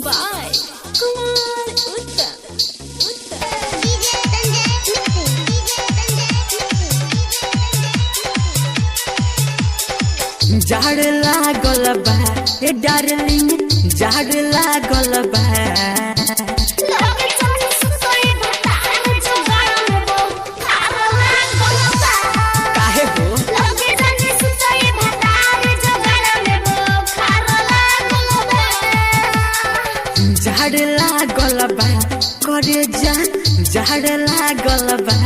by Kumar Uttam. झाड़ लागल बा ए डार्लिंग, झाड़ लागल बा। काहे हो? झाड़ लागल बा करे जा, झाड़ लागल बा।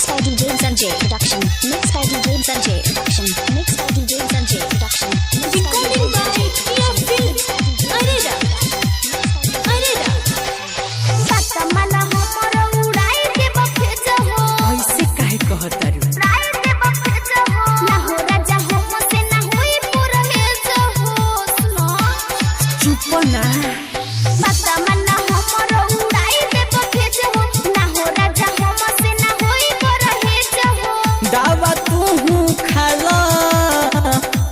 Production. Mixed by DJ Sanjay Production. Mixed by DJ Sanjay Production. Recording by Tia Film. Arera. Arera. Satamana homoro urai ke bafeja ho. ऐसे काहे कहतारू? Urai ke bafeja ho. Na ho raja ho mose na hoi pura heja ho. Suno. चुप ना। Satamana homoro urai ke bafeja ho. Na ho raja ho mose na hoi pura heja ho. दावा तू खाला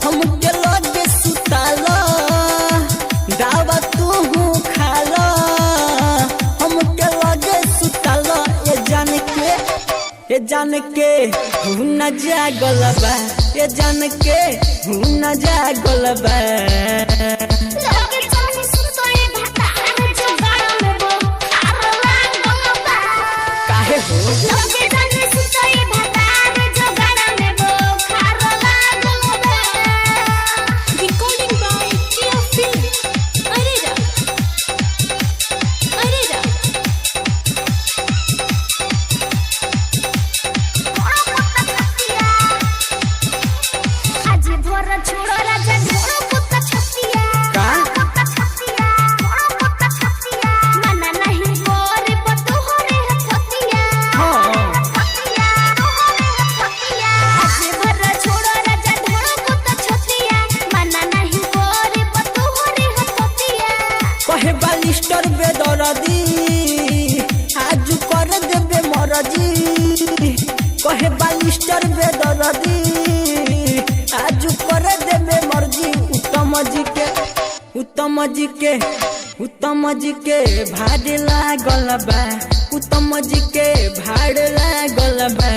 हमके लगे सुताला। दावा तू खाला हमके लगे सुताला। ये जान के हूँ न जागल बा। ये जान के हूँ न जागल बा। Loge chani sutoi bhatar jo garam bo kharla golba. काहे हो? Loge chani sutoi bhatar jo garam bo kharla golba. Recording by Tia Film. Arera. Arera. आज भोर छोड़ो राजा ढोरो पुत्ता छतिया. का? पुत्ता छतिया. ढोरो पुत्ता छतिया. मना नहीं गोरे पतु होरे हथिया. हाँ। हथिया. होरे हथिया. आज भोर छोड़ो राजा ढोरो पुत्ता छतिया. मना नहीं गोरे पतु होरे हथिया. कहे बालिस्टर बेदरदी आज कर देबे मरजी। कहे बालिस्टर बेदरदी आज कर देबे मर्जी। उत्तम जी के भाड़ लागल बा। उत्तम जी के भाड़ लागल बा।